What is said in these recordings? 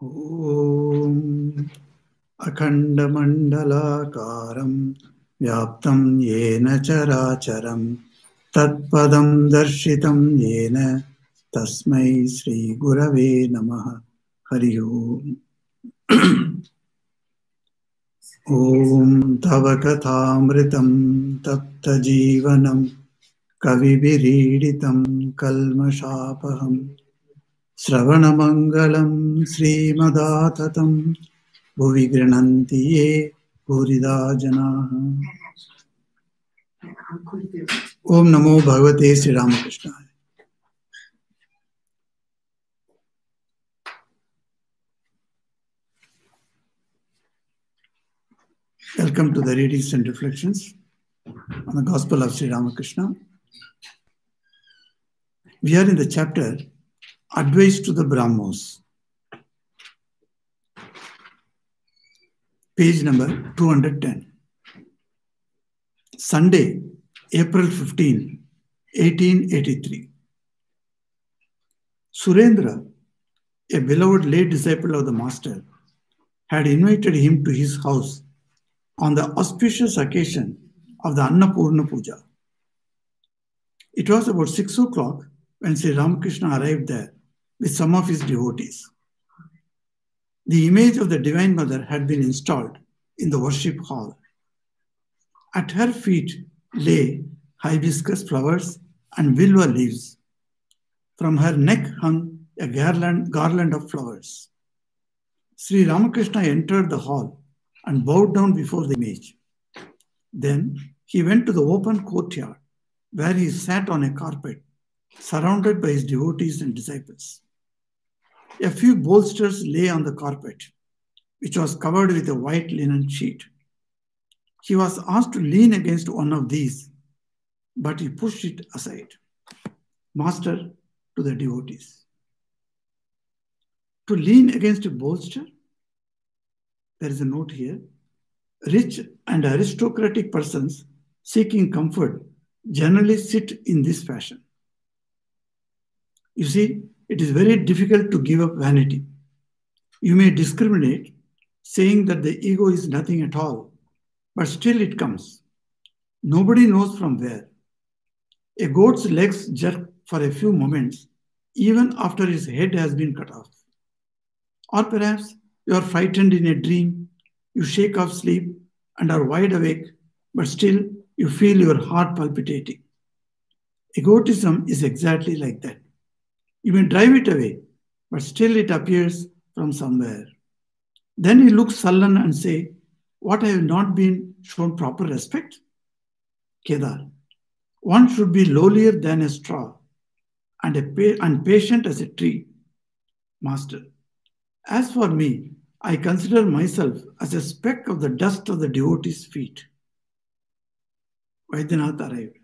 ॐ अखण्डमण्डलाकारं व्याप्तं येन चराचरं तत्पदं दर्शितं येन तस्मै श्रीगुरवे नमः। हरि ओम्। ॐ तव कथामृतं तप्तजीवनं कविभिरीडितं कल्मषापहम् श्रवणमङ्गलं श्रीमदाततं भुवि गृह्णन्ति ये भूरिदा जनाः। ओम नमो भगवते Shri रामकृष्णाय। Welcome to the readings and reflections on the Gospel of Sri Ramakrishna. We are in the chapter Advice to the Brahmos, page number 210. Sunday, April 15, 1883. Surendra, a beloved lay disciple of the Master, had invited him to his house on the auspicious occasion of the Annapurna Puja. It was about 6 o'clock when Sri Ramakrishna arrived there with some of his devotees. The image of the Divine Mother had been installed in the worship hall. At her feet lay hibiscus flowers and vilva leaves. From her neck hung a garland of flowers. Sri Ramakrishna entered the hall and bowed down before the image. Then he went to the open courtyard where he sat on a carpet surrounded by his devotees and disciples. A few bolsters lay on the carpet, which was covered with a white linen sheet. He was asked to lean against one of these, but he pushed it aside. Master to the devotees. To lean against a bolster? There is a note here. Rich and aristocratic persons seeking comfort generally sit in this fashion. You see, it is very difficult to give up vanity. You may discriminate, saying that the ego is nothing at all, but still it comes. Nobody knows from where. A goat's legs jerk for a few moments, even after his head has been cut off. Or perhaps you are frightened in a dream, you shake off sleep and are wide awake, but still you feel your heart palpitating. Egotism is exactly like that. You may drive it away, but still it appears from somewhere. Then you look sullen and say, what, I have not been shown proper respect? Kedar, one should be lowlier than a straw and patient as a tree. Master, as for me, I consider myself as a speck of the dust of the devotee's feet. Vaidyanath arrived.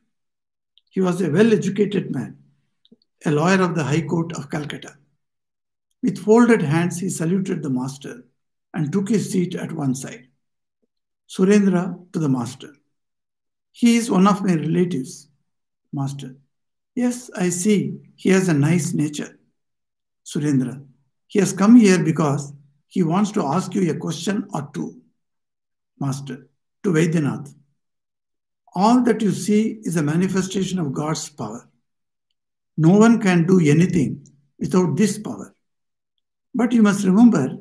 He was a well-educated man, a lawyer of the High Court of Calcutta. With folded hands, he saluted the Master and took his seat at one side. Surendra to the Master. He is one of my relatives. Master. Yes, I see. He has a nice nature. Surendra. He has come here because he wants to ask you a question or two. Master. To Vaidyanath. All that you see is a manifestation of God's power. No one can do anything without this power. But you must remember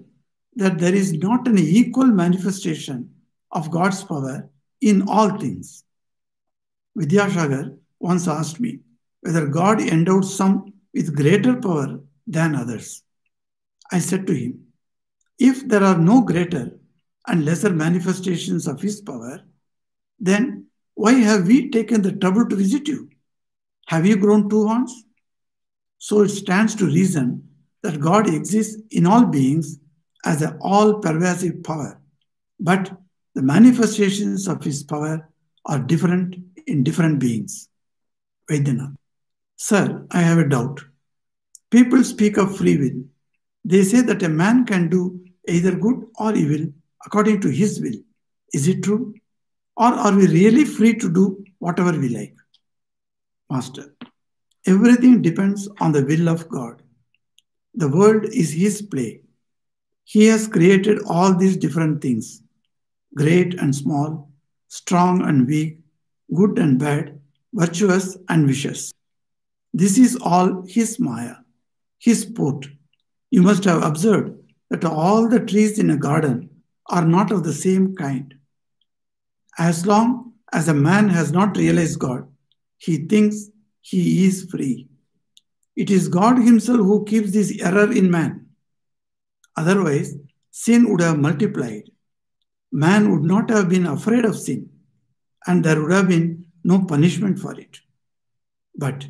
that there is not an equal manifestation of God's power in all things. Vidyasagar once asked me whether God endowed some with greater power than others. I said to him, if there are no greater and lesser manifestations of his power, then why have we taken the trouble to visit you? Have you grown two horns? So it stands to reason that God exists in all beings as an all-pervasive power, but the manifestations of his power are different in different beings. Vaidyanath. Sir, I have a doubt. People speak of free will. They say that a man can do either good or evil according to his will. Is it true? Or are we really free to do whatever we like? Master. Everything depends on the will of God. The world is his play. He has created all these different things, great and small, strong and weak, good and bad, virtuous and vicious. This is all his Maya, his sport. You must have observed that all the trees in a garden are not of the same kind. As long as a man has not realized God, he thinks he is free. It is God Himself who keeps this error in man. Otherwise, sin would have multiplied. Man would not have been afraid of sin, and there would have been no punishment for it. But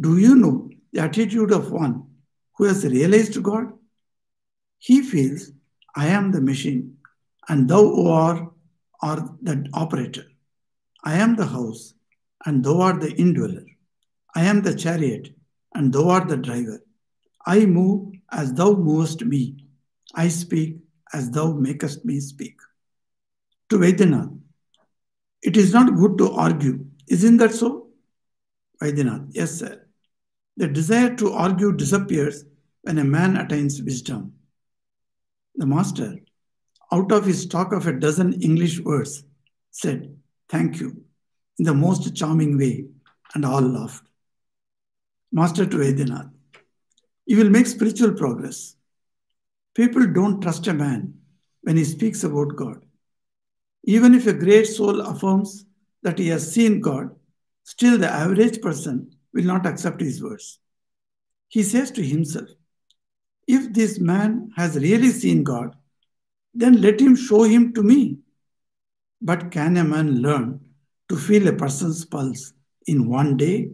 do you know the attitude of one who has realized God? He feels, I am the machine, and thou art the operator. I am the house, and thou art the indweller. I am the chariot, and thou art the driver. I move as thou movest me. I speak as thou makest me speak. To Vaidyanath, it is not good to argue. Isn't that so? Vaidyanath, yes, sir. The desire to argue disappears when a man attains wisdom. The master, out of his stock of a dozen English words, said, thank you, in the most charming way, and all laughed. Master to Vaidyanath, you will make spiritual progress. People don't trust a man when he speaks about God. Even if a great soul affirms that he has seen God, still the average person will not accept his words. He says to himself, if this man has really seen God, then let him show him to me. But can a man learn to feel a person's pulse in one day?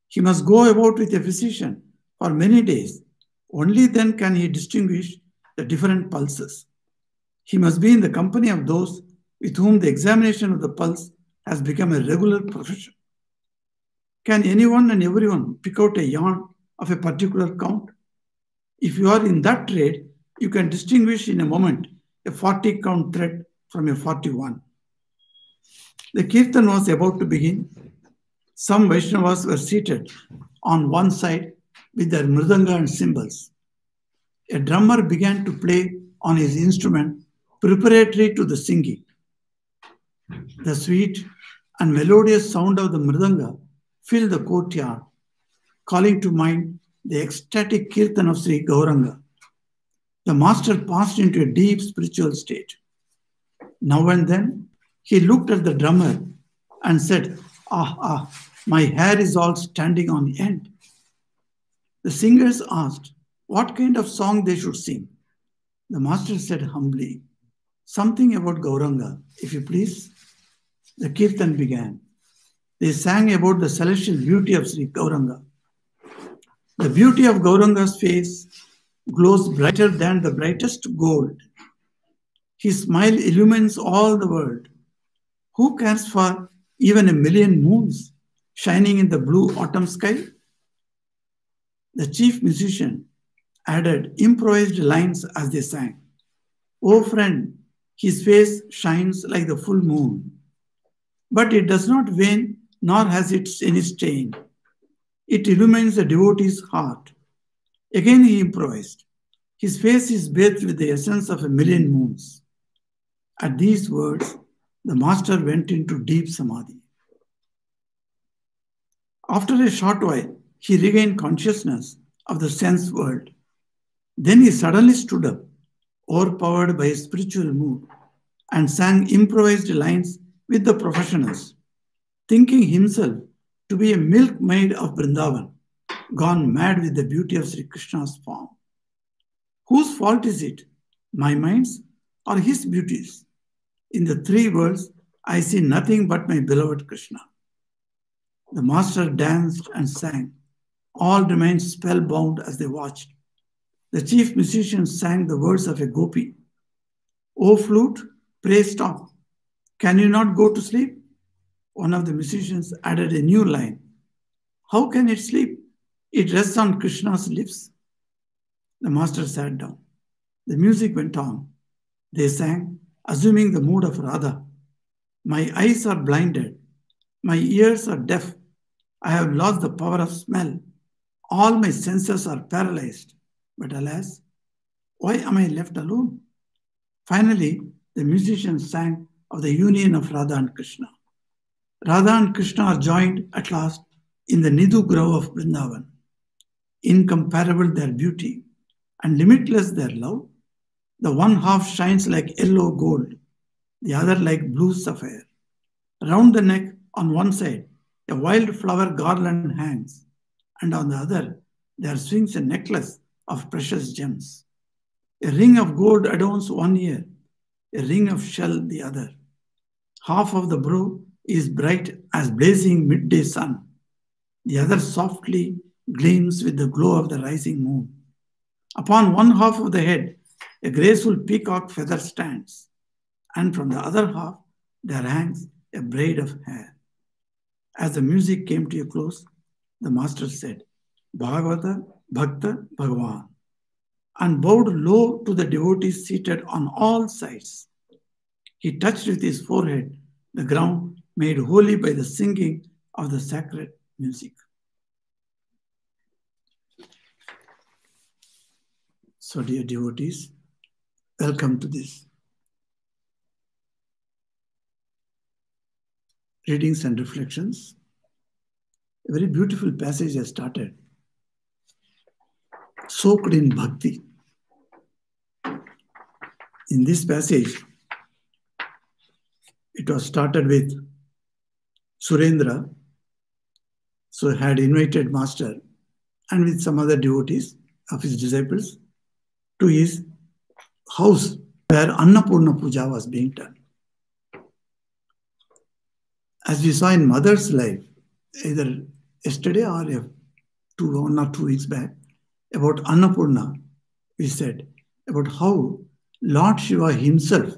He must go about with a physician for many days. Only then can he distinguish the different pulses. He must be in the company of those with whom the examination of the pulse has become a regular profession. Can anyone and everyone pick out a yarn of a particular count? If you are in that trade, you can distinguish in a moment a 40 count thread from a 41. The kirtan was about to begin. Some Vaishnavas were seated on one side with their mridanga and cymbals. A drummer began to play on his instrument preparatory to the singing. The sweet and melodious sound of the mridanga filled the courtyard, calling to mind the ecstatic kirtan of Sri Gauranga. The master passed into a deep spiritual state. Now and then, he looked at the drummer and said, my hair is all standing on end. The singers asked what kind of song they should sing. The master said humbly, something about Gauranga, if you please. The kirtan began. They sang about the celestial beauty of Sri Gauranga. The beauty of Gauranga's face glows brighter than the brightest gold. His smile illumines all the world. Who cares for even a million moons shining in the blue autumn sky? The chief musician added improvised lines as they sang. Oh friend, his face shines like the full moon, but it does not wane nor has it any stain. It illumines the devotee's heart. Again he improvised. His face is bathed with the essence of a million moons. At these words, the master went into deep samadhi. After a short while, he regained consciousness of the sense world. Then he suddenly stood up, overpowered by a spiritual mood, and sang improvised lines with the professionals, thinking himself to be a milkmaid of Vrindavan, gone mad with the beauty of Sri Krishna's form. Whose fault is it, my mind's or his beauty's? In the three worlds, I see nothing but my beloved Krishna. The master danced and sang. All remained spellbound as they watched. The chief musician sang the words of a gopi. O flute, pray stop. Can you not go to sleep? One of the musicians added a new line. How can it sleep? It rests on Krishna's lips. The master sat down. The music went on. They sang, assuming the mood of Radha. My eyes are blinded. My ears are deaf. I have lost the power of smell. All my senses are paralyzed. But alas, Why am I left alone? Finally, the musicians sang of the union of Radha and Krishna. Radha and Krishna are joined at last in the Nidhu Grove of Vrindavan. Incomparable their beauty and limitless their love. The one half shines like yellow gold, the other like blue sapphire. Round the neck on one side, a wild flower garland hangs, and on the other, there swings a necklace of precious gems. A ring of gold adorns one ear, a ring of shell the other. Half of the brow is bright as blazing midday sun. The other softly gleams with the glow of the rising moon. Upon one half of the head, a graceful peacock feather stands, and from the other half there hangs a braid of hair. As the music came to a close, the master said, Bhagavata Bhakta Bhagavan, and bowed low to the devotees seated on all sides. He touched with his forehead the ground made holy by the singing of the sacred music. So, dear devotees, welcome to this readings and reflections. A very beautiful passage has started, soaked in bhakti. In this passage, it was started with Surendra, so had invited Master and with some other devotees of his disciples to his house where Annapurna Puja was being done. As we saw in Mother's life, either yesterday or 1 or 2 weeks back, about Annapurna, we said about how Lord Shiva himself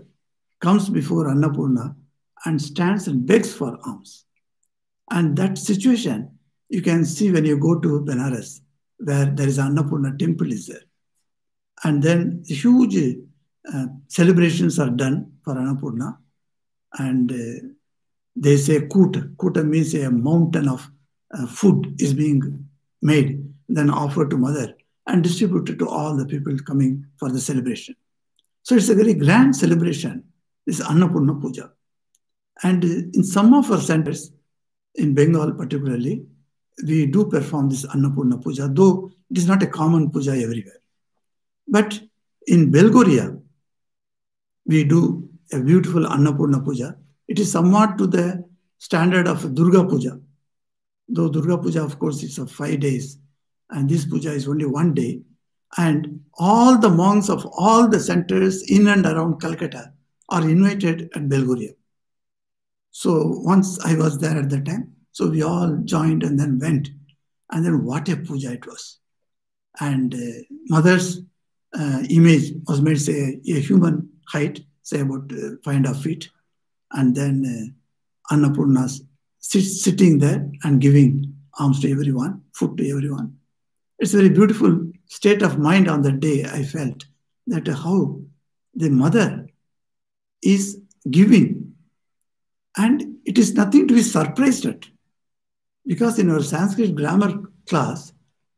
comes before Annapurna and stands and begs for alms. And that situation you can see when you go to Benares, where there is Annapurna temple is there. And then huge celebrations are done for Annapurna. And they say Kuta. Kuta means a mountain of food is being made, then offered to Mother and distributed to all the people coming for the celebration. So it's a very grand celebration, this Annapurna Puja. And in some of our centers, in Bengal particularly, we do perform this Annapurna Puja, though it is not a common puja everywhere. But in Belgoria, we do a beautiful Annapurna Puja. It is somewhat to the standard of Durga Puja. Though Durga Puja, of course, is of 5 days, and this puja is only 1 day. And all the monks of all the centers in and around Calcutta are invited at Belgoria. So once I was there at that time, so we all joined and then went. And then what a puja it was. And Mother's image was made, say, a human height, say about 5.5 feet. And then Annapurna sitting there and giving alms to everyone, food to everyone. It's a very beautiful state of mind on that day. I felt that how the Mother is giving, and it is nothing to be surprised at. Because in our Sanskrit grammar class,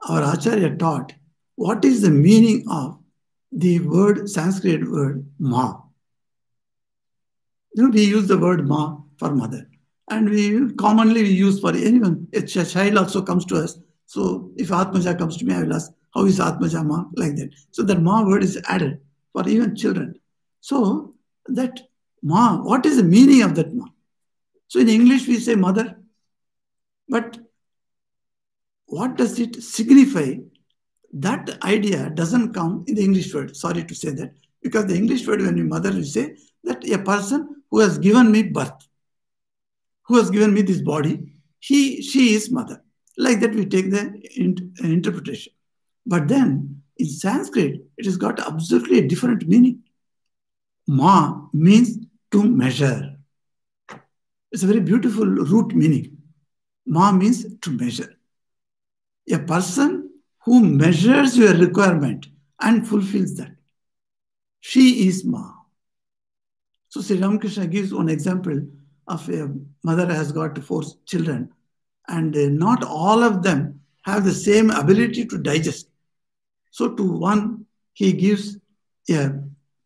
our Acharya taught what is the meaning of the word, Sanskrit word, Ma. You know, we use the word Ma for mother. And we commonly use for anyone. A child also comes to us. So if Atmaja comes to me, I will ask, how is Atmaja Ma? Like that. So that Ma word is added for even children. So that Ma, what is the meaning of that Ma? So in English we say mother. But what does it signify? That idea doesn't come in the English word. Sorry to say that. Because the English word, when we mother, we say that a person who has given me birth, who has given me this body, she is mother. Like that we take the interpretation. But then in Sanskrit, it has got absolutely a different meaning. Ma means to measure. It's a very beautiful root meaning. Ma means to measure. A person who measures your requirement and fulfills that. She is Ma. So Sri Ramakrishna gives one example of a mother has got 4 children, and not all of them have the same ability to digest. So to one, he gives a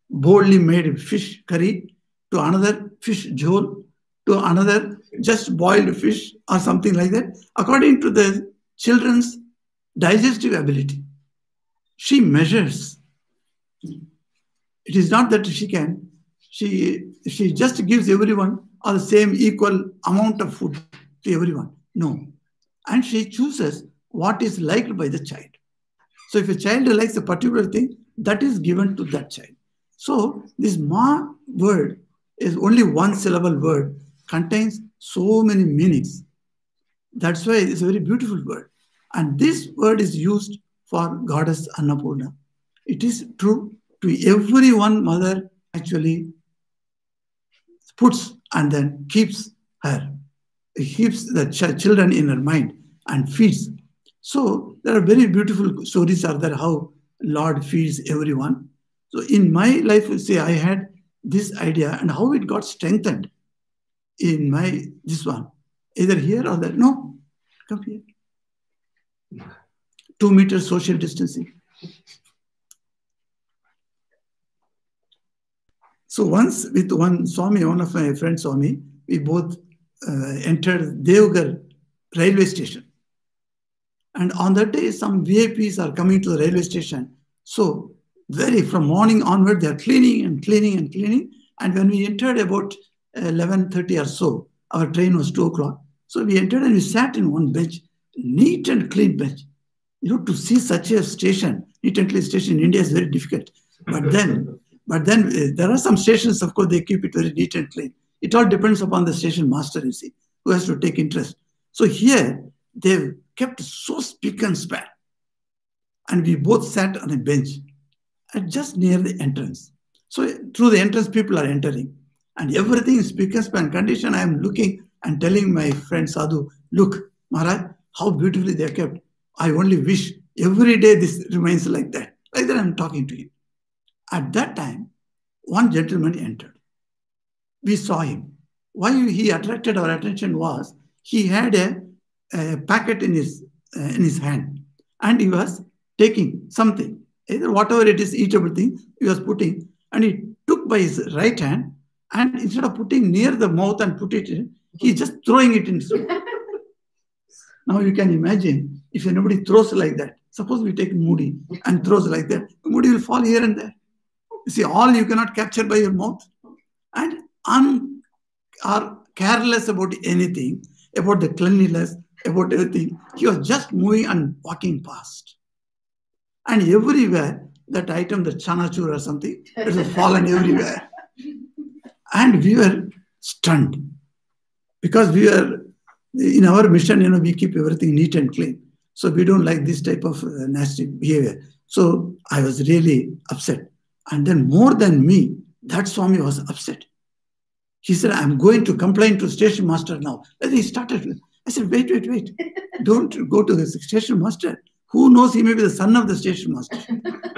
boldly made fish curry, to another fish jhol, to another just boiled fish or something like that, according to the children's digestive ability. She measures. It is not that she just gives everyone all the same equal amount of food to everyone. No. And she chooses what is liked by the child. So if a child likes a particular thing, that is given to that child. So this Ma word is only one syllable word, contains so many meanings. That's why it's a very beautiful word. And this word is used for goddess Annapurna. It is true to everyone mother actually puts and then keeps the children in her mind and feeds. So there are very beautiful stories are there how Lord feeds everyone. So in my life, say I had this idea and how it got strengthened in this one, either here or there. No, come here. 2 meters social distancing. So once with one Swami, one of my friends Swami, we both entered Devgarh railway station. And on that day, some VIPs are coming to the railway station. So from morning onward, they are cleaning and cleaning and cleaning. And when we entered about 11:30 or so, our train was 2 o'clock. So we entered and we sat in one bench, neat and clean bench. To see such a station, neat and clean station in India is very difficult. But then there are some stations, of course, they keep it very neat and clean. It all depends upon the station master, you see, who has to take interest. So here, they've kept so spick and span. And we both sat on a bench just near the entrance. So through the entrance, people are entering. And everything is spick and span condition. I am looking and telling my friend Sadhu, look, Maharaj, how beautifully they are kept. I only wish every day this remains like that. Like that I'm talking to him. At that time, one gentleman entered. We saw him. Why he attracted our attention was he had a packet in his hand and he was taking something, either whatever it is, eatable thing, he was putting, and he took by his right hand and instead of putting near the mouth and put it in, he's just throwing it in his mouth. Now you can imagine if anybody throws like that. Suppose we take Moody and throws like that, Moody will fall here and there. You see, all you cannot capture by your mouth. And are careless about anything, about the cleanliness, about everything. He was just moving and walking past. And everywhere, that item, the chanachur or something, it was fallen everywhere. And we were stunned. Because we were, in our mission, we keep everything neat and clean. So we don't like this type of nasty behavior. So I was really upset. And then more than me, that Swami was upset. He said, I'm going to complain to station master now. And he started. I said, wait. Don't go to the station master. Who knows, he may be the son of the station master.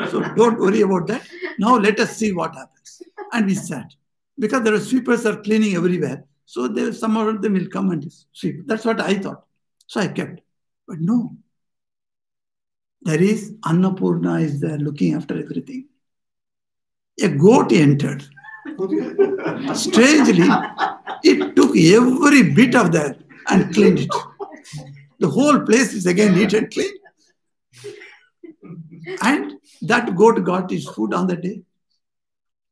So don't worry about that. Now let us see what happens. And we sat. Because there are sweepers are cleaning everywhere. So some of them will come and sweep. That's what I thought. So I kept. But no. There is Annapurna is there looking after everything. A goat entered. Strangely, it took every bit of that and cleaned it. The whole place is again neat and clean. And that goat got his food on the day.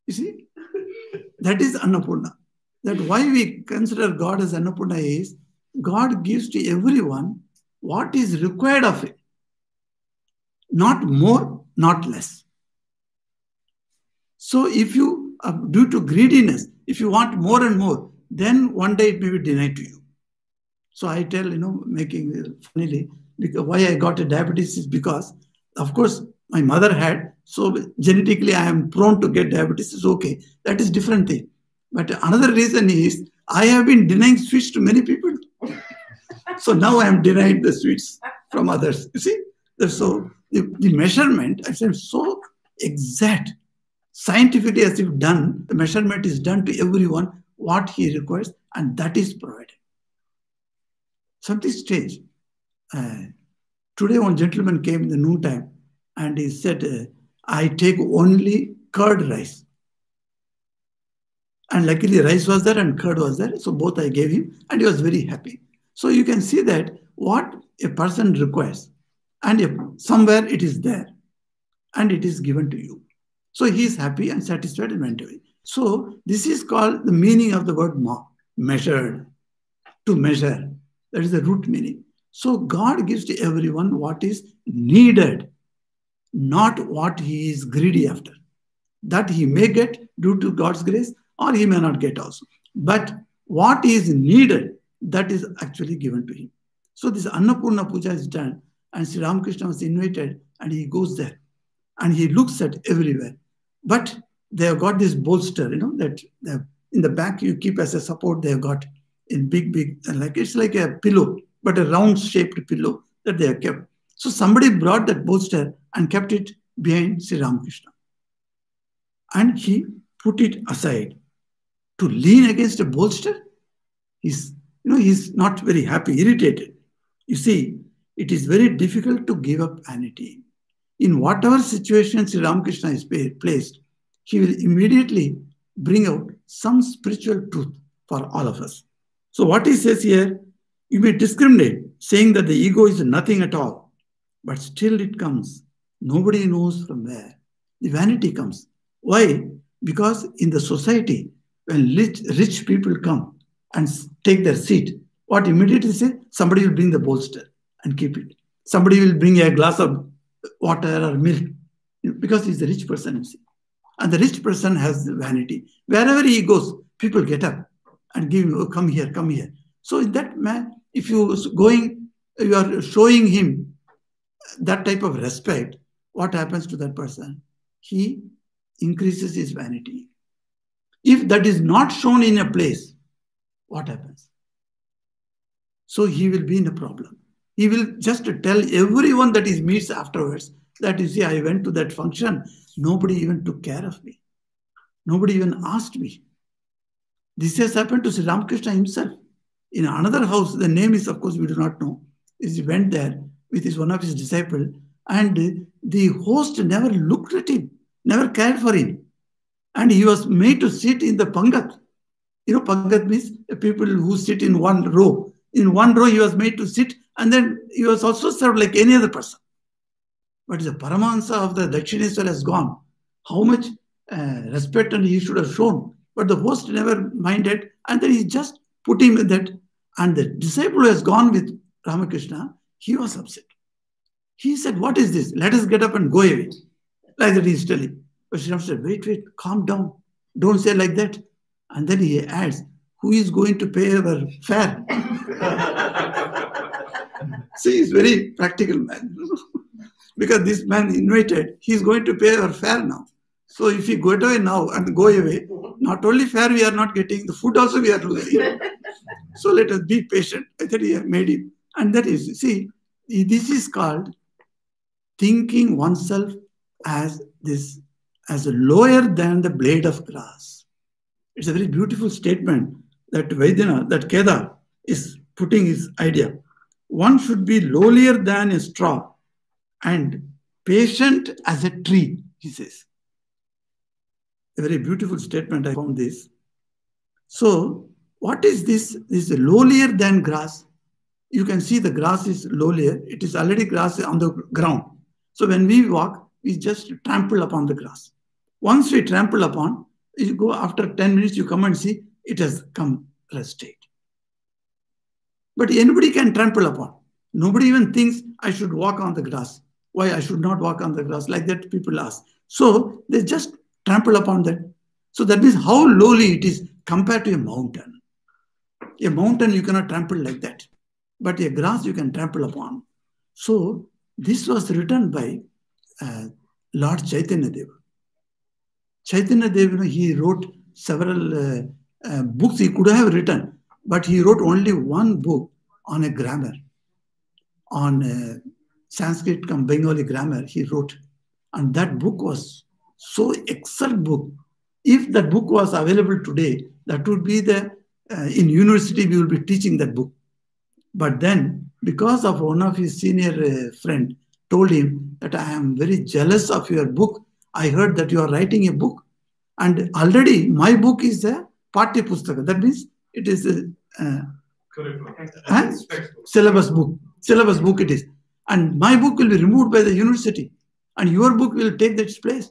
You see, that is Annapurna. That why we consider God as Annapurna is God gives to everyone what is required of it. Not more, not less. So if you, due to greediness, if you want more and more, then one day it may be denied to you. So I tell, making funnily, because why I got a diabetes is because, of course, my mother had, so genetically I am prone to get diabetes, is okay. That is different thing. But another reason is, I have been denying sweets to many people. So now I am denied the sweets from others. You see? So the measurement, I said, so exact. Scientifically, as if done, the measurement is done to everyone what he requires, and that is provided. Something strange. Today, one gentleman came in the noontime and he said, I take only curd rice. And luckily rice was there and curd was there. So both I gave him and he was very happy. So you can see that what a person requires and if somewhere it is there and it is given to you. So he is happy and satisfied and went away. So this is called the meaning of the word measured, to measure. That is the root meaning. So God gives to everyone what is needed, not what he is greedy after. That he may get due to God's grace or he may not get also. But what is needed, that is actually given to him. So this Annapurna Puja is done and Sri Ramakrishna was invited and he goes there and he looks at everywhere. But they have got this bolster, that in the back you keep as a support. They have got in big, like it's like a pillow, but a round shaped pillow that they have kept. So somebody brought that bolster and kept it behind Sri Ramakrishna. And he put it aside to lean against a bolster. He's not very happy, irritated. You see, it is very difficult to give up vanity. In whatever situation Sri Ramakrishna is placed, he will immediately bring out some spiritual truth for all of us. So what he says here, you may discriminate, saying that the ego is nothing at all, but still it comes. Nobody knows from where. The vanity comes. Why? Because in the society, when rich people come and take their seat, what immediately say? Somebody will bring the bolster and keep it. Somebody will bring a glass of water or milk because he's a rich person, you see. And the rich person has vanity. Wherever he goes, people get up and give him, oh, come here, come here. So in that man, if you are showing him that type of respect, what happens to that person? He increases his vanity. If that is not shown in a place, what happens? So he will be in a problem. He will just tell everyone that he meets afterwards that, you see, I went to that function. Nobody even took care of me. Nobody even asked me. This has happened to Sri Ramakrishna himself. In another house, the name is, of course, we do not know. He went there with one of his disciples, and the host never looked at him, never cared for him. And he was made to sit in the Pangat. Pangat means people who sit in one row. In one row, he was made to sit, and then he was also served like any other person. But the Paramahansa of the Dakshineswar has gone. How much respect and he should have shown. But the host never minded, and then he just put him in that. And the disciple who has gone with Ramakrishna, he was upset. He said, what is this? Let us get up and go away. Like that he is telling. But Sri Ram said, wait, calm down. Don't say like that. And then he adds, who is going to pay our fare? See, he's a very practical man. Because this man invited, he's going to pay our fare now. So if we go away now and go away, not only fare we are not getting, the food also we are losing. So let us be patient. I thought he had made him. And that is, see, this is called thinking oneself as lower than the blade of grass. It's a very beautiful statement that Vaidyanatha, that Kedar is putting his idea. One should be lowlier than a straw and patient as a tree, he says. A very beautiful statement, I found this. So, what is this? This is lowlier than grass. You can see the grass is lowlier. It is already grass on the ground. So, when we walk, we just trample upon the grass. Once we trample upon, you go after 10 minutes, you come and see it has come rested. But anybody can trample upon. Nobody even thinks I should walk on the grass. Why I should not walk on the grass? Like that people ask. So they just trample upon that. So that means how lowly it is compared to a mountain. A mountain you cannot trample like that. But a grass you can trample upon. So this was written by Lord Chaitanya Deva. Chaitanya Deva, he wrote several books he could have written, but he wrote only one book on a grammar, on Sanskrit and Bengali grammar he wrote. And that book was so excellent book. If that book was available today, that would be in university we will be teaching that book. But then, because of one of his senior friend told him that I am very jealous of your book, I heard that you are writing a book, and already my book is a Patya Pustaka. That means it is a syllabus book. Syllabus book it is. And my book will be removed by the university, and your book will take its place.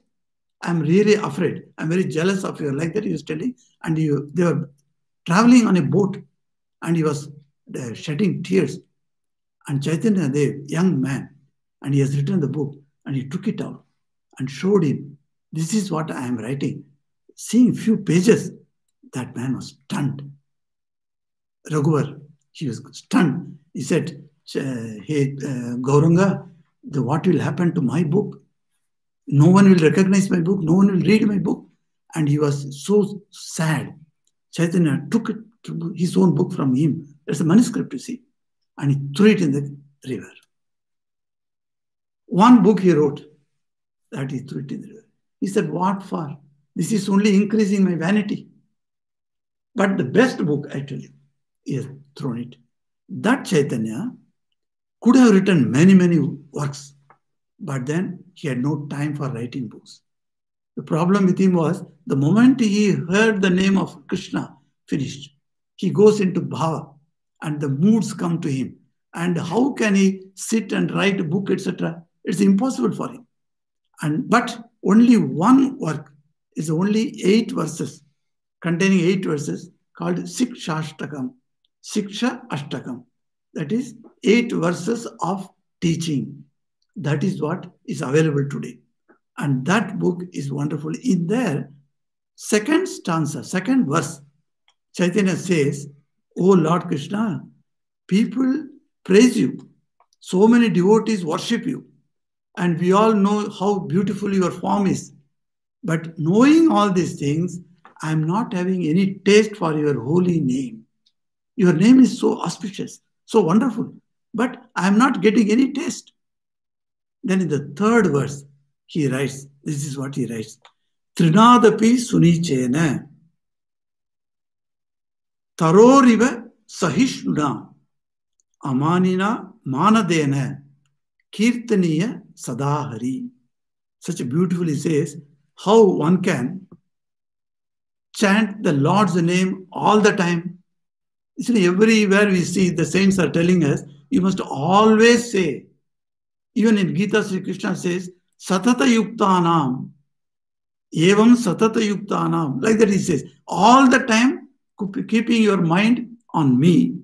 I'm really afraid. I'm very jealous of you. Like that he was telling. And they were traveling on a boat, and he was shedding tears. And Chaitanya, the young man, and he has written the book, and he took it out and showed him, this is what I am writing. Seeing few pages, that man was stunned. Raghuvar, he was stunned. He said, hey, Gauranga, what will happen to my book? No one will recognize my book. No one will read my book. And he was so sad. Chaitanya took his own book from him. There's a manuscript, you see. And he threw it in the river. One book he wrote, that he threw it in the river. He said, what for? This is only increasing my vanity. But the best book, I tell you, he has thrown it. That Chaitanya could have written many, many works, but then he had no time for writing books. The problem with him was, the moment he heard the name of Krishna finished, he goes into bhava, and the moods come to him. And how can he sit and write a book, etc.? It's impossible for him. But only one work is only 8 verses, containing 8 verses, called Siksha Ashtakam. Siksha Ashtakam. That is 8 verses of teaching. That is what is available today. And that book is wonderful. In there, second stanza, second verse, Chaitanya says, "O Lord Krishna, people praise you. So many devotees worship you. And we all know how beautiful your form is. But knowing all these things, I am not having any taste for your holy name. Your name is so auspicious, so wonderful. But I am not getting any taste." Then in the third verse, he writes, this is what he writes. Trinadapi sunichena taroriva sahishnuna amanina manadena kirtaniya sadahari. Such a beautiful, he says, how one can chant the Lord's name all the time. See, everywhere we see the saints are telling us, you must always say. Even in Gita, Sri Krishna says, Satata Yuktanam, Evam Satata Yuktanam. Like that he says, all the time keeping your mind on me.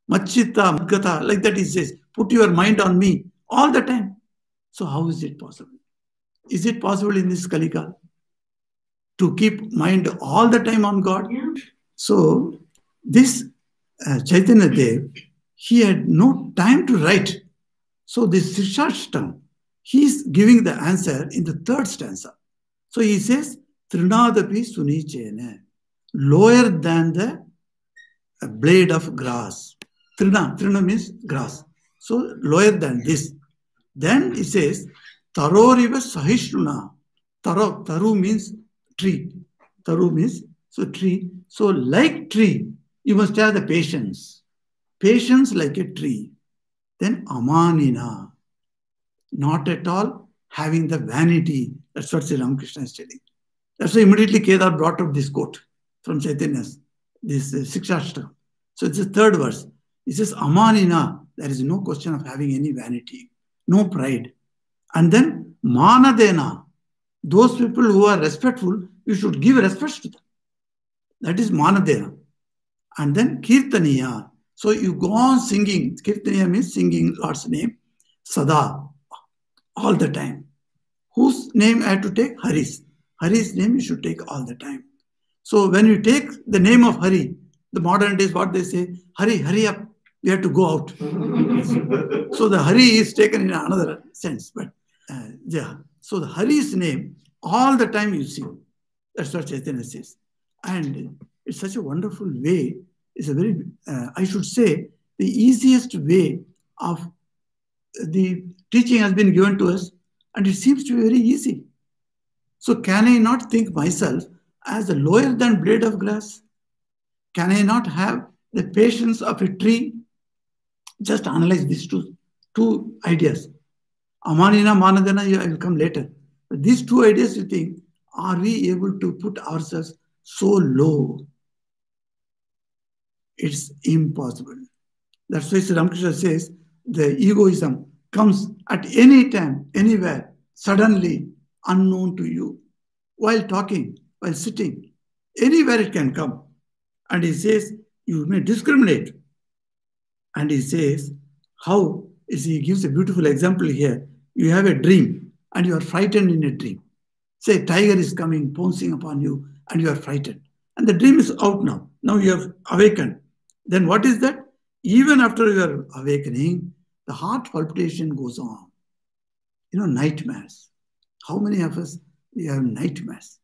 Machita, Madgata, like that he says, put your mind on me all the time. So how is it possible? Is it possible in this Kalika to keep mind all the time on God? Yeah. So this Chaitanya Dev, he had no time to write. So this Siksha, he is giving the answer in the third stanza. So he says, Trinadapi sunichena, lower than the blade of grass. Trina means grass. So lower than this. Then he says, Taroriva sahishnuna. Taru means tree. Taru means so tree. So like tree, you must have the patience. Patience like a tree. Then amanina, not at all having the vanity. That's what Sri Ramakrishna is telling. That's why immediately Kedar brought up this quote from Chaitanya's, this Sikshashtakam. So it's the third verse. It says, amanina, there is no question of having any vanity, no pride. And then manadena, those people who are respectful, you should give respect to them. That is manadena. And then kirtaniya. So you go on singing. Kirtaniya means singing Lord's name. Sada, all the time. Whose name I have to take? Hari's. Hari's name you should take all the time. So when you take the name of Hari, the modern days what they say, Hari, hurry up, we have to go out. So the Hari is taken in another sense. But yeah, so the Hari's name, all the time you sing. That's what Chaitanya says. And it's such a wonderful way. It's a very, I should say, the easiest way of the teaching has been given to us, and it seems to be very easy. So can I not think myself as a lower than blade of grass? Can I not have the patience of a tree? Just analyze these two ideas. Amanina, manadana, I will come later. These two ideas, you think, are we able to put ourselves so low? It's impossible. That's why Sri Ramakrishna says the egoism comes at any time, anywhere, suddenly, unknown to you, while talking, while sitting, anywhere it can come. And he says, you may discriminate. And he says, how is he gives a beautiful example here. You have a dream and you are frightened in a dream. Say, tiger is coming, pouncing upon you, and you are frightened. And the dream is out now. Now you have awakened. Then what is that? Even after your awakening, the heart palpitation goes on. Nightmares. How many of us, we have nightmares?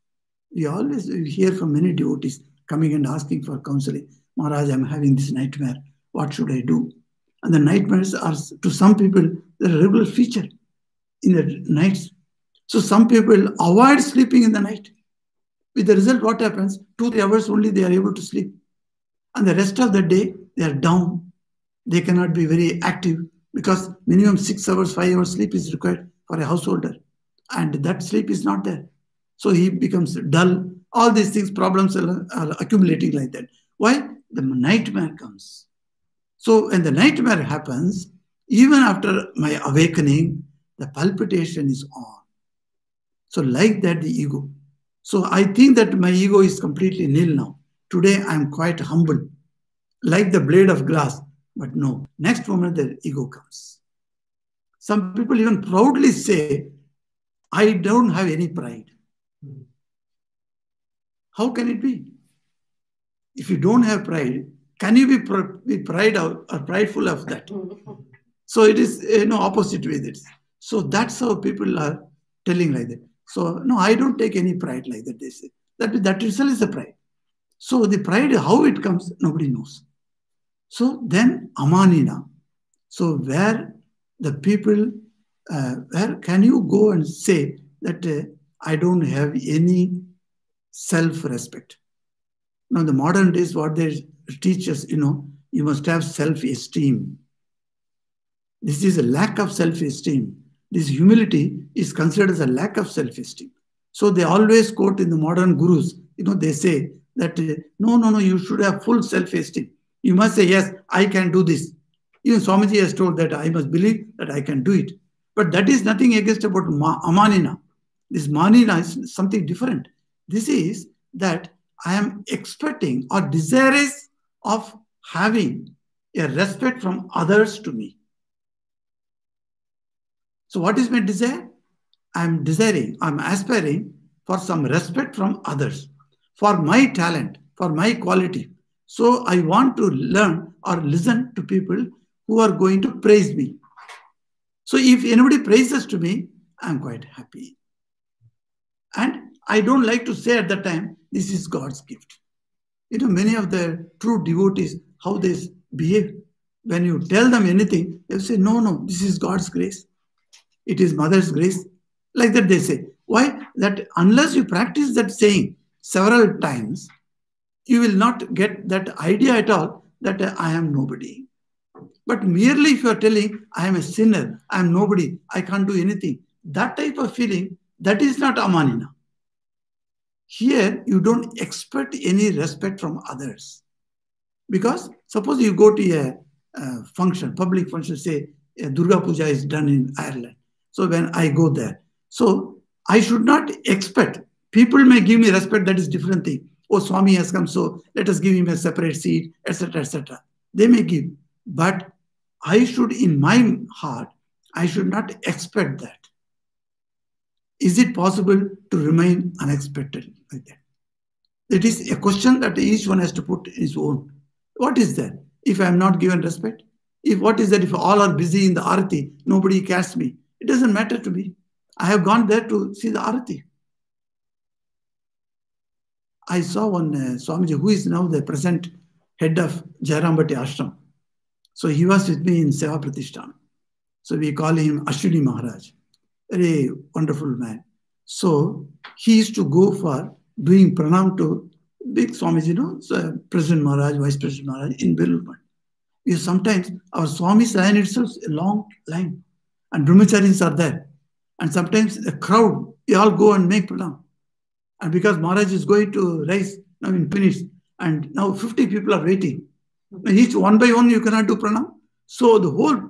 We always hear from many devotees coming and asking for counseling. Maharaj, I'm having this nightmare. What should I do? And the nightmares are, to some people, they're a regular feature in the nights. So some people avoid sleeping in the night. With the result, what happens? 2-3 hours only they are able to sleep. And the rest of the day, they are down. They cannot be very active because minimum 6 hours, 5 hours sleep is required for a householder. And that sleep is not there. So he becomes dull. All these things, problems are accumulating like that. Why? The nightmare comes. So when the nightmare happens, even after my awakening, the palpitation is on. So like that, the ego. So I think that my ego is completely nil now. Today, I am quite humble, like the blade of glass. But no, next moment, the ego comes. Some people even proudly say, I don't have any pride. How can it be? If you don't have pride, can you be prideful of that? So it is opposite with it. So that's how people are telling like that. So no, I don't take any pride like that. They say that itself is a pride. So the pride, how it comes, nobody knows. So then amanina. So where the people, where can you go and say that I don't have any self-respect? Now the modern days, what they teach us, you must have self-esteem. This is a lack of self-esteem. This humility is considered as a lack of self-esteem. So they always quote in the modern gurus, they say that, no, you should have full self-esteem. You must say, yes, I can do this. Even Swamiji has told that I must believe that I can do it. But that is nothing against about amanina. This manina is something different. This is that I am expecting or desirous of having a respect from others to me. So what is my desire? I'm aspiring for some respect from others, for my talent, for my quality. So I want to learn or listen to people who are going to praise me. So if anybody praises to me, I'm quite happy. And I don't like to say at that time, this is God's gift. Many of the true devotees, how they behave, when you tell them anything, they'll say, no, this is God's grace. It is Mother's grace. Like that they say. Why? That unless you practice that saying several times, you will not get that idea at all that I am nobody. But merely if you are telling, I am a sinner, I am nobody, I can't do anything, that type of feeling, that is not amanina. Here, you don't expect any respect from others. Because suppose you go to a function, public function, say Durga Puja is done in Ireland. So when I go there, so I should not expect, people may give me respect, that is different thing. Oh, Swami has come, so let us give him a separate seat, etc., etc. They may give. But I should, in my heart, I should not expect that. Is it possible to remain unexpected like that? It is a question that each one has to put his own. What is that? If I am not given respect? What is that if all are busy in the arati, nobody cares me? It doesn't matter to me. I have gone there to see the arati. I saw one Swamiji who is now the present head of Jairambati Ashram. So he was with me in Seva Pratishthan. So we call him Ashwini Maharaj. Very wonderful man. So he used to go for doing pranam to big Swamiji, so President Maharaj, Vice President Maharaj in Belur. Sometimes our Swami's line itself is a long line and brahmacharis are there. And sometimes the crowd You all go and make pranam. And because Maharaj is going to rise now in minutes, and now 50 people are waiting. Each one by one you cannot do pranam. So the whole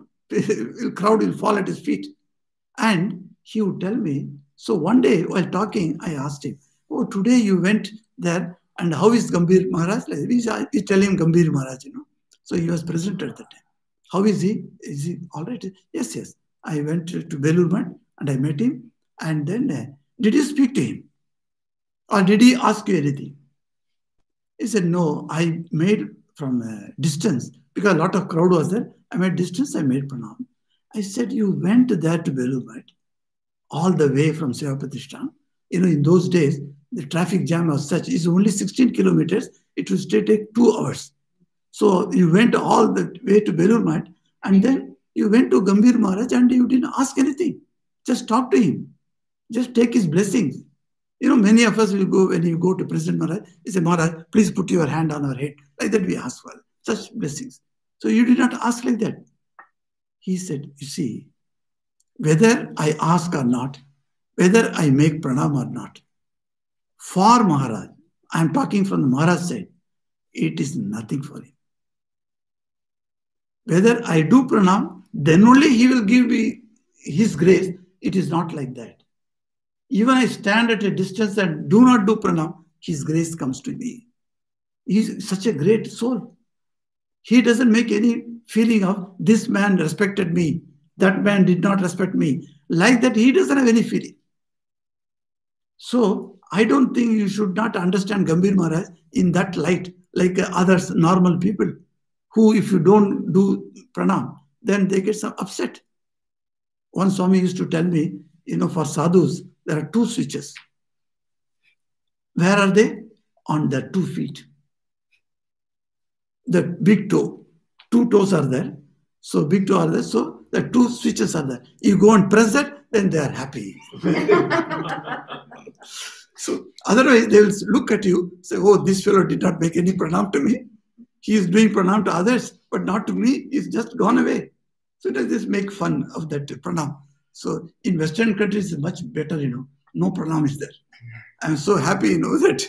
crowd will fall at his feet. And he would tell me, so one day while talking, I asked him, oh, today you went there, and how is Gambhir Maharaj? We tell him Gambhir Maharaj, So he was present at that time. How is he? Is he all right? Yes, yes. I went to Belur Math and I met him. And then, did you speak to him? Or did he ask you anything? He said, no, I made from a distance, because a lot of crowd was there. I made distance, I made pranam. I said, you went there to Belur Math, all the way from Sevapatishthan. In those days, the traffic jam was such, it's only 16 kilometers, it will still take 2 hours. So you went all the way to Belur Math, and then you went to Gambhir Maharaj and you didn't ask anything. Just talk to him. Just take his blessings. Many of us will go, when you go to President Maharaj, he say, Maharaj, please put your hand on our head. Like that we ask for such blessings. So you did not ask like that. He said, you see, whether I ask or not, whether I make pranam or not, for Maharaj, I am talking from the Maharaj side, it is nothing for him. Whether I do pranam, then only he will give me his grace. It is not like that. Even I stand at a distance and do not do pranam, his grace comes to me. He is such a great soul. He doesn't make any feeling of this man respected me, that man did not respect me. Like that, he doesn't have any feeling. So I don't think you should not understand Gambhir Maharaj in that light, like others, normal people, who if you don't do pranam, then they get some upset. One Swami used to tell me, for sadhus, there are 2 switches. Where are they? On the 2 feet. The big toe. 2 toes are there. So big toe are there. So the 2 switches are there. You go and press that, then they are happy. So otherwise they will look at you, say, oh, this fellow did not make any pranam to me. He is doing pranam to others, but not to me. He's just gone away. So does this make fun of that pranam? So in Western countries, it's much better, no pranam is there. I'm so happy, that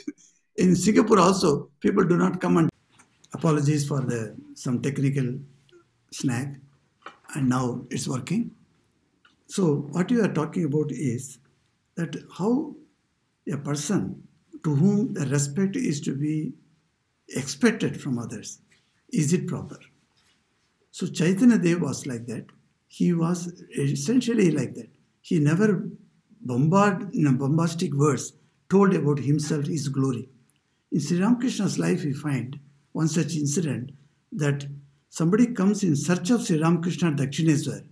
in Singapore also, people do not come and apologies for some technical snag, and now it's working. So what you are talking about is that how a person to whom the respect is to be expected from others, is it proper? So Chaitanya Dev was like that. He was essentially like that. He never bombastic words told about himself, his glory. In Sri Ramakrishna's life, we find one such incident that somebody comes in search of Sri Ramakrishna at Dakshineswar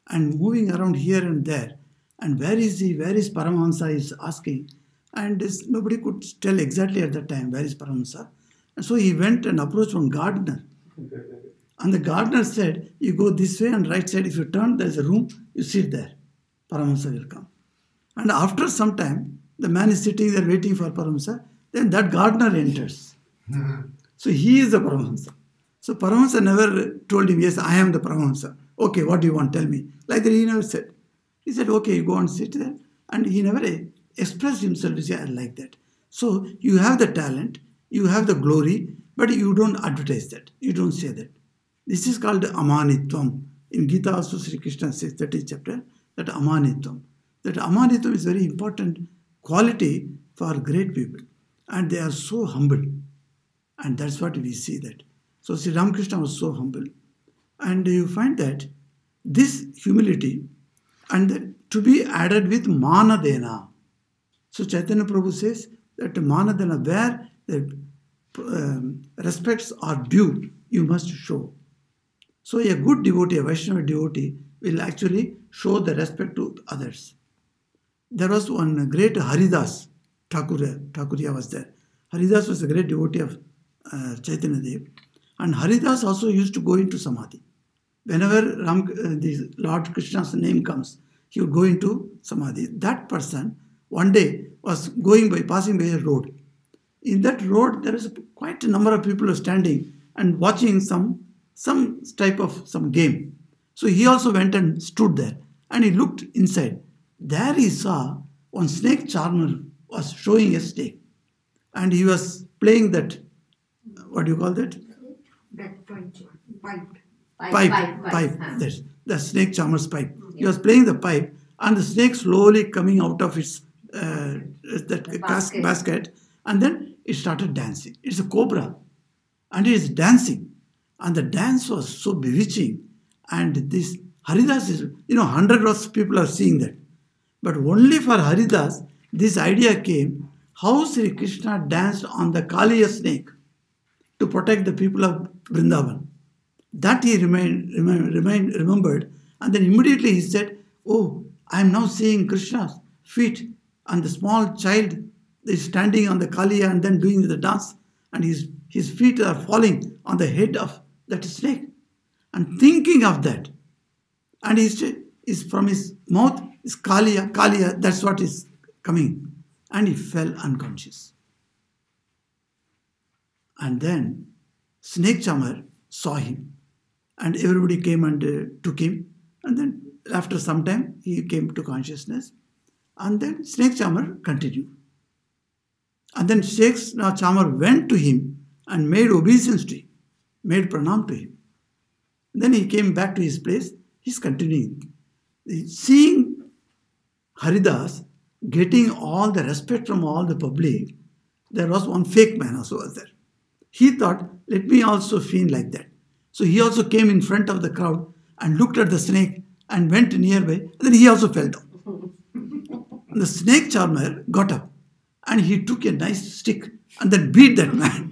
and moving around here and there. And where is he? Where is Paramahansa? Is asking. And nobody could tell exactly at that time where is Paramahansa. And so he went and approached one gardener. And the gardener said, you go this way and right side, if you turn, there is a room, you sit there. Paramahansa will come. And after some time, the man is sitting there waiting for Paramahansa. Then that gardener enters. So he is the Paramahansa. So Paramahansa never told him, yes, I am the Paramahansa. Okay, what do you want? Tell me. Like that he never said. He said, okay, you go and sit there. And he never expressed himself like that. So you have the talent, you have the glory, but you don't advertise that. You don't say that. This is called amanitvam. In Gita also Sri Krishna says, 30th chapter, that amanitvam. That amanitvam is very important quality for great people. And they are so humble. And that's what we see that. So Sri Ramakrishna was so humble. And you find that this humility and to be added with manadena. So Chaitanya Prabhu says that manadena, where the respects are due, you must show. So a good devotee, a Vaishnava devotee, will actually show the respect to others. There was one great Haridas, Thakuriya was there. Haridas was a great devotee of Chaitanya Dev. And Haridas also used to go into Samadhi. Whenever the Lord Krishna's name comes, he would go into Samadhi. That person one day was passing by a road. In that road, there is quite a number of people standing and watching some type of some game. So he also went and stood there and he looked inside. There he saw one snake charmer was showing a snake, and he was playing that, what do you call that? That pipe. Pipe. That's the snake charmer's pipe. He was playing the pipe, and the snake slowly coming out of its basket, and then it started dancing. It's a cobra, and it is dancing, and the dance was so bewitching. And this Haridas is, 100 of people are seeing that, but only for Haridas this idea came: how Sri Krishna danced on the Kaliya snake to protect the people of Vrindavan. That he remembered, and then immediately he said, "Oh, I am now seeing Krishna's feet, and the small child is standing on the Kaliya and then doing the dance, and his feet are falling on the head of that snake." And thinking of that, and is from his mouth is Kaliya, that's what is coming, and he fell unconscious. And then snake charmer saw him, and everybody came and took him, and then after some time he came to consciousness, and then snake charmer continued. And then snake charmer went to him and made obeisance to him, made pranam to him. Then he came back to his place. He's continuing. Seeing Haridas getting all the respect from all the public, there was one fake man also was there. He thought, let me also feel like that. So he also came in front of the crowd and looked at the snake and went nearby. And then he also fell down. And the snake charmer got up and he took a nice stick and then beat that man.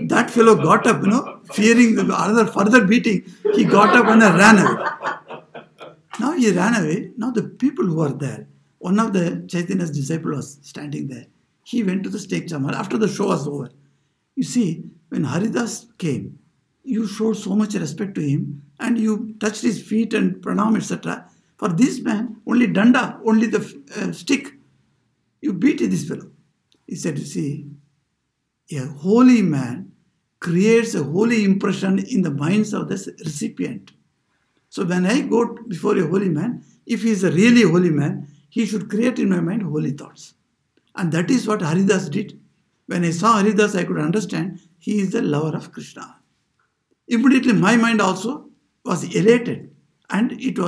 That fellow got up, fearing the further beating. He got up and then ran away. Now he ran away. Now the people who were there, one of the Chaitanya's disciples was standing there. He went to the snake charmer after the show was over. You see, when Haridas came, you showed so much respect to him and you touched his feet and pranam, etc. For this man, only danda, only the stick, you beat this fellow. He said, you see, a holy man creates a holy impression in the minds of the recipient. So when I go before a holy man, if he is a really holy man, he should create in my mind holy thoughts. And that is what Haridas did. When I saw Haridas, I could understand he is the lover of Krishna. Immediately my mind also was elated and it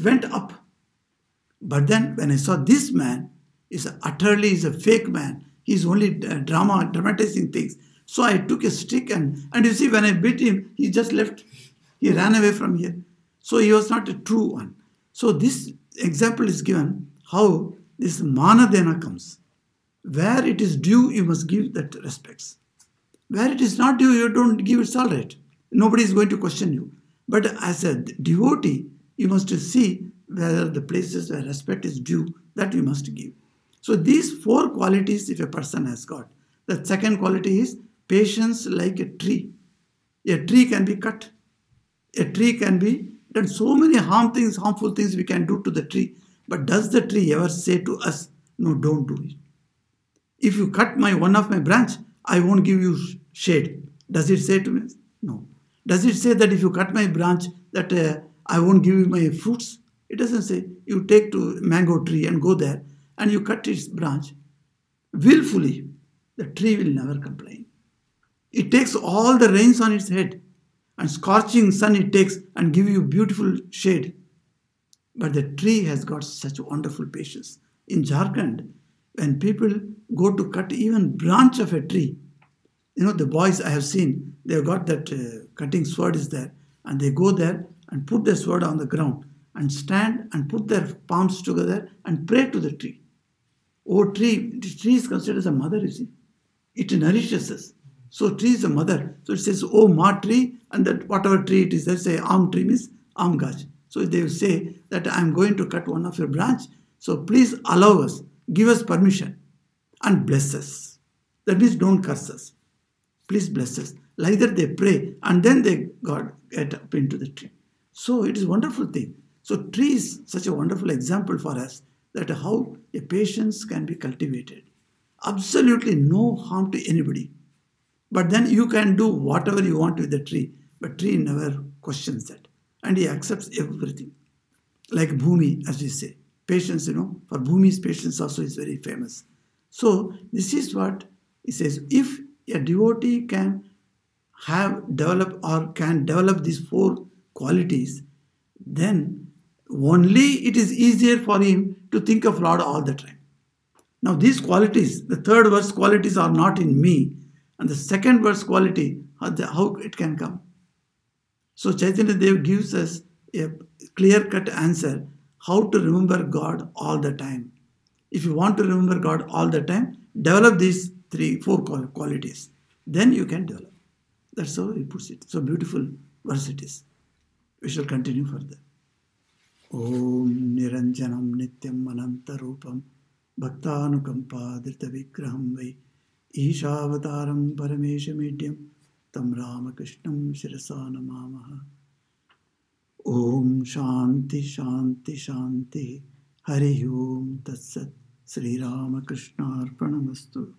went up. But then when I saw this man is a fake man, he's only dramatizing things. So I took a stick and you see, when I beat him, he just left. He ran away from here. So he was not a true one. So this example is given how this manadena comes. Where it is due, you must give that respects. Where it is not due, you don't give, it's all right. Nobody is going to question you. But as a devotee, you must see whether the places where respect is due, that you must give. So these four qualities, if a person has got. The second quality is patience like a tree. A tree can be cut. A tree can be done. So many harmful things we can do to the tree. But does the tree ever say to us, no, don't do it? If you cut one of my branch, I won't give you shade. Does it say to me? No. Does it say that if you cut my branch, that I won't give you my fruits? It doesn't say. You take to mango tree and go there and you cut its branch. Willfully, the tree will never complain. It takes all the rains on its head and scorching sun it takes and give you beautiful shade. But the tree has got such wonderful patience. In Jharkhand, when people go to cut even branch of a tree, the boys I have seen, they've got that cutting sword is there, and they go there and put their sword on the ground and stand and put their palms together and pray to the tree. Oh tree, the tree is considered as a mother, you see. It nourishes us. So tree is a mother. So it says, oh ma tree, and that whatever tree it is, they say arm tree means arm gaj. So they will say that I am going to cut one of your branch. So please allow us, give us permission and bless us. That means don't curse us. Please bless us. Like that they pray and then they get up into the tree. So it is a wonderful thing. So tree is such a wonderful example for us that how a patience can be cultivated. Absolutely no harm to anybody. But then you can do whatever you want with the tree. But tree never questions that. And he accepts everything. Like Bhumi, as we say. patience, for Bhumi's patience also is very famous. So this is what he says. If a devotee can develop these 4 qualities, then only it is easier for him to think of Lord all the time. Now these qualities, the third verse qualities are not in me, and the second verse quality, how it can come? So Chaitanya Dev gives us a clear-cut answer how to remember God all the time. If you want to remember God all the time, develop these 4 qualities. Then you can develop. That's how he puts it. So beautiful verse it is. We shall continue further. Om Niranjanam Nityam Anantarupam Bhaktanukampadrita Vigraham Vai Ishavataram Parameshamidhyam Tam Ramakrishnam Shirasa Namamaha. Om Shanti Shanti Shanti Hari Om Tat Sat Sri Ramakrishna Arpanamastu.